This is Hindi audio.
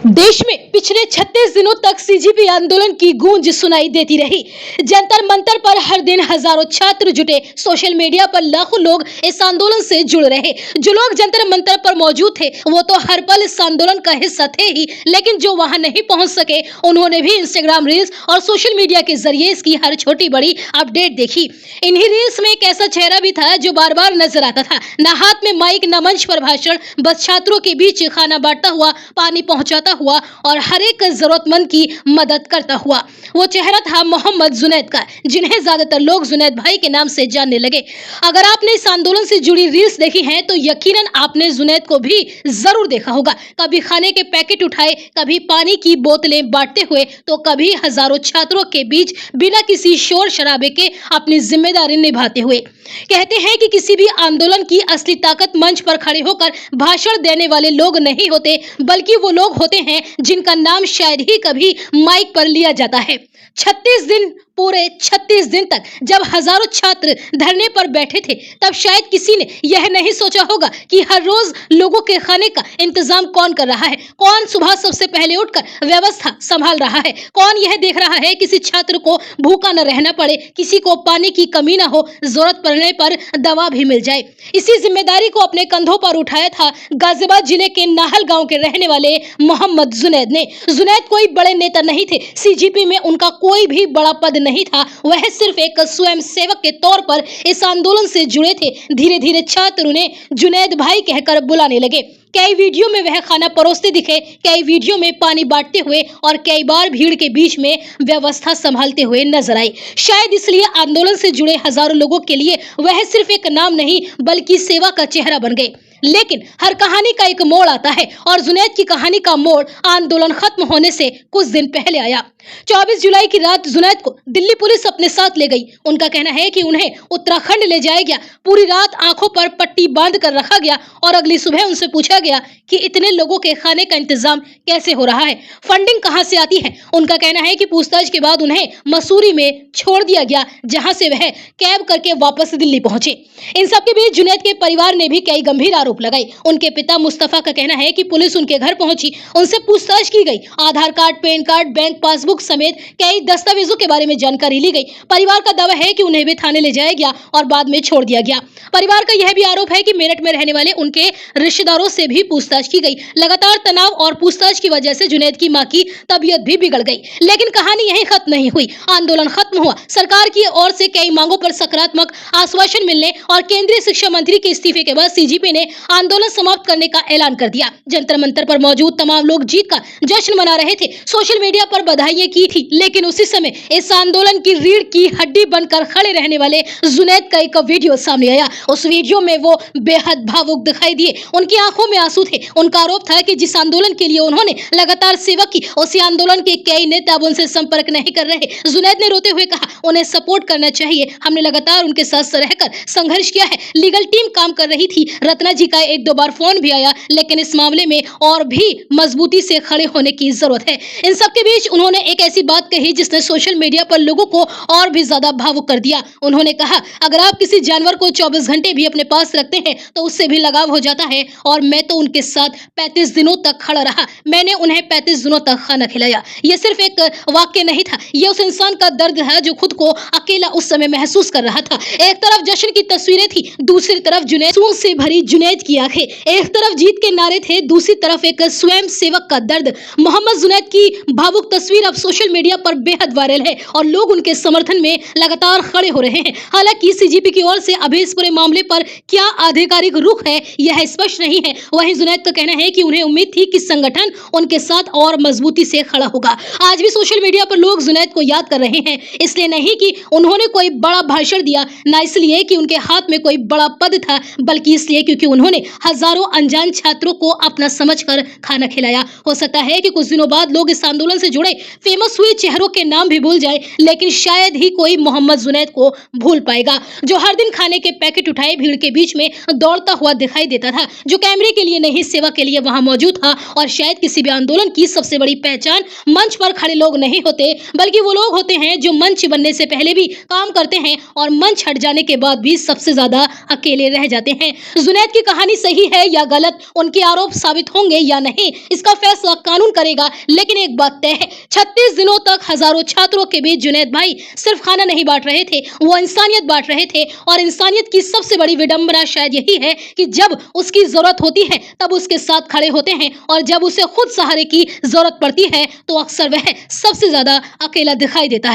देश में पिछले 36 दिनों तक सीजीपी आंदोलन की गूंज सुनाई देती रही। जंतर मंतर पर हर दिन हजारों छात्र जुटे। सोशल मीडिया पर लाखों लोग इस आंदोलन से जुड़ रहे। जो लोग जंतर मंतर पर मौजूद थे वो तो हर पल इस आंदोलन का हिस्सा थे ही, लेकिन जो वहां नहीं पहुंच सके उन्होंने भी इंस्टाग्राम रील्स और सोशल मीडिया के जरिए इसकी हर छोटी बड़ी अपडेट देखी। इन्हीं रील्स में एक ऐसा चेहरा भी था जो बार बार नजर आता था। न हाथ में माइक, न मंच पर भाषण, बस छात्रों के बीच खाना बांटता हुआ, पानी पहुंचाता हुआ और हर एक जरूरतमंद की मदद करता हुआ। वो चेहरा था मोहम्मद जुनैद का, जिन्हें ज्यादातर लोग जुनैद भाई के नाम से जानने लगे। अगर आपने इस आंदोलन से जुड़ी रील्स देखी हैं तो यकीनन आपने जुनैद को भी जरूर देखा होगा। कभी खाने के पैकेट उठाए, कभी पानी की बोतलें बांटते हुए, तो कभी हजारों छात्रों के बीच बिना किसी शोर शराबे के अपनी जिम्मेदारी निभाते हुए। कहते हैं कि किसी भी आंदोलन की असली ताकत मंच पर खड़े होकर भाषण देने वाले लोग नहीं होते, बल्कि वो लोग होते हैं जिनका नाम शायद ही कभी माइक पर लिया जाता है। 36 दिन, पूरे 36 दिन तक जब हजारों छात्र धरने पर बैठे थे, तब शायद किसी ने यह नहीं सोचा होगा कि हर रोज लोगों के खाने का इंतजाम कौन कर रहा है, कौन सुबह सबसे पहले उठकर व्यवस्था संभाल रहा है, कौन यह देख रहा है किसी छात्र को भूखा न रहना पड़े, किसी को पानी की कमी न हो, जरूरत पड़ने पर दवा भी मिल जाए। इसी जिम्मेदारी को अपने कंधों पर उठाया था गाजियाबाद जिले के नाहल गांव के रहने वाले मोहम्मद जुनैद ने। जुनैद कोई बड़े नेता नहीं थे, सीजीपी में उनका कोई भी बड़ा पद नहीं था, वह सिर्फ एक स्वयं सेवक के तौर पर इस आंदोलन से जुड़े थे। धीरे धीरे छात्र उन्हें जुनैद भाई कहकर बुलाने लगे। कई वीडियो में वह खाना परोसते दिखे, कई वीडियो में पानी बांटते हुए और कई बार भीड़ के बीच में व्यवस्था संभालते हुए नजर आए। शायद इसलिए आंदोलन से जुड़े हजारों लोगों के लिए वह सिर्फ एक नाम नहीं बल्कि सेवा का चेहरा बन गए। लेकिन हर कहानी का एक मोड़ आता है और जुनैद की कहानी का मोड़ आंदोलन खत्म होने से कुछ दिन पहले आया। 24 जुलाई की रात जुनैद को दिल्ली पुलिस अपने साथ ले गई। उनका कहना है कि उन्हें उत्तराखंड ले जाया गया। पूरी रात आंखों पर पट्टी बांध कर रखा गया और अगली सुबह उनसे पूछा गया कि इतने लोगों के खाने का इंतजाम कैसे हो रहा है, फंडिंग कहां से आती है। उनका कहना है कि पूछताछ के बाद उन्हें मसूरी में छोड़ दिया गया, जहां से वह कैब करके वापस दिल्ली पहुंचे। इन सबके बीच जुनैद के परिवार ने भी कई गंभीर आरोप लगाए। उनके पिता मुस्तफा का कहना है कि पुलिस उनके घर पहुंची, उनसे पूछताछ की गई, Aadhaar card, PAN card, bank passbook समेत कई दस्तावेजों के बारे में जानकारी ली गई। परिवार का दावा है कि उन्हें भी थाने ले जाया गया और बाद में छोड़ दिया गया। परिवार का यह भी आरोप है कि मेरठ में रहने वाले उनके रिश्तेदारों से भी पूछताछ की गई। लगातार तनाव और पूछताछ की वजह से जुनैद की मां की तबीयत भी बिगड़ गई। लेकिन कहानी यहीं खत्म नहीं हुई। आंदोलन खत्म हुआ। सरकार की ओर से कई मांगों पर सकारात्मक आश्वासन मिलने और केंद्रीय शिक्षा मंत्री के इस्तीफे के बाद सीजीपी ने आंदोलन समाप्त करने का ऐलान कर दिया। जंतर मंतर पर मौजूद तमाम लोग जीत का जश्न मना रहे थे, सोशल मीडिया पर बधाइयां की थी। लेकिन उसी समय इस आंदोलन की रीढ़ की हड्डी बनकर खड़े रहने वाले जुनैद का एक वीडियो सामने आया। उस वीडियो में वो बेहद भावुक दिखाई दिए। उनकी आंखों में आंसू थे। उनका आरोप था कि जिस आंदोलन के लिए उन्होंने लगातार सेवा की, उसी आंदोलन के कई नेता अब उनसे संपर्क नहीं कर रहे। जुनैद ने रोते हुए कहा, उन्हें सपोर्ट करना चाहिए, हमने लगातार उनके साथ रहकर संघर्ष किया है। लीगल टीम काम कर रही थी, रत्ना जी का एक दो बार फोन भी आया, लेकिन इस मामले में और भी मजबूती से खड़े होने की जरूरत है। इन सबके बीच उन्होंने एक ऐसी बात कही जिसने सोशल मीडिया पर लोगों को और भी ज्यादा भावुक कर दिया। उन्होंने कहा, अगर आप किसी जानवर को 24 घंटे भी अपने पास रखते हैं तो उससे भी लगाव हो जाता है, और मैं तो उनके साथ 35 दिनों तक खड़ा रहा। मैंने उन्हें 35 दिनों तक खाना खिलाया। यह सिर्फ एक वाक्य नहीं था, यह उस इंसान का दर्द है जो खुद को अकेला उस समय महसूस कर रहा था। एक तरफ जश्न की तस्वीरें थी, दूसरी तरफ जुनैद से भरी जुनैद की आंखें। एक तरफ जीत के नारे थे, दूसरी तरफ एक स्वयं सेवक का दर्द। मोहम्मद जुनैद की भावुक तस्वीर अब सोशल मीडिया पर बेहद वायरल है और लोग उनके समर्थन में लगातार खड़े हो रहे हैं। हालांकि सीजीपी की ओर से अभी इस पूरे मामले पर क्या आधिकारिक रुख है यह स्पष्ट नहीं है। वहीं जुनैद का कहना है कि उन्हें उम्मीद थी कि संगठन उनके साथ और मजबूती से खड़ा होगा। आज भी सोशल मीडिया पर लोग जुनैद को याद कर रहे हैं, इसलिए नहीं कि उन्होंने कोई बड़ा भाषण दिया, ना इसलिए कि उनके हाथ में कोई बड़ा पद था, बल्कि इसलिए क्योंकि उन्होंने हजारों अनजान छात्रों को अपना समझकर खाना खिलाया। हो सकता है कि कुछ दिनों बाद लोग इस आंदोलन से जुड़े फेमस हुए चेहरों के नाम भी भूल जाए, लेकिन शायद ही कोई मोहम्मद जुनैद को भूल पाएगा, जो हर दिन खाने के पैकेट उठाए भीड़ के बीच में दौड़ता हुआ दिखाई देता था, जो कैमरे के लिए नहीं सेवा के लिए वहां मौजूद था। और शायद किसी भी आंदोलन की सबसे बड़ी पहचान मंच पर खड़े लोग नहीं होते, बल्कि वो लोग होते हैं जो मंच बनने से पहले भी काम करते हैं और मंच हट जाने के बाद भी सबसे ज्यादा अकेले रह जाते हैं। जुनैद की कहानी सही है या गलत, उनके आरोप साबित होंगे या नहीं, इसका फैसला कानून करेगा। लेकिन एक बात तय है, 36 दिनों तक हजारों छात्रों के बीच जुनैद भाई सिर्फ खाना नहीं बांट रहे थे, वो इंसानियत बांट रहे थे। और इंसानियत की सबसे बड़ी विडंबना शायद यही है कि जब उसकी जरूरत होती है तब उसके साथ खड़े होते हैं, और जब उसे खुद सहारे की जरूरत पड़ती है तो अक्सर वह सबसे ज्यादा अकेला दिखाई देता है।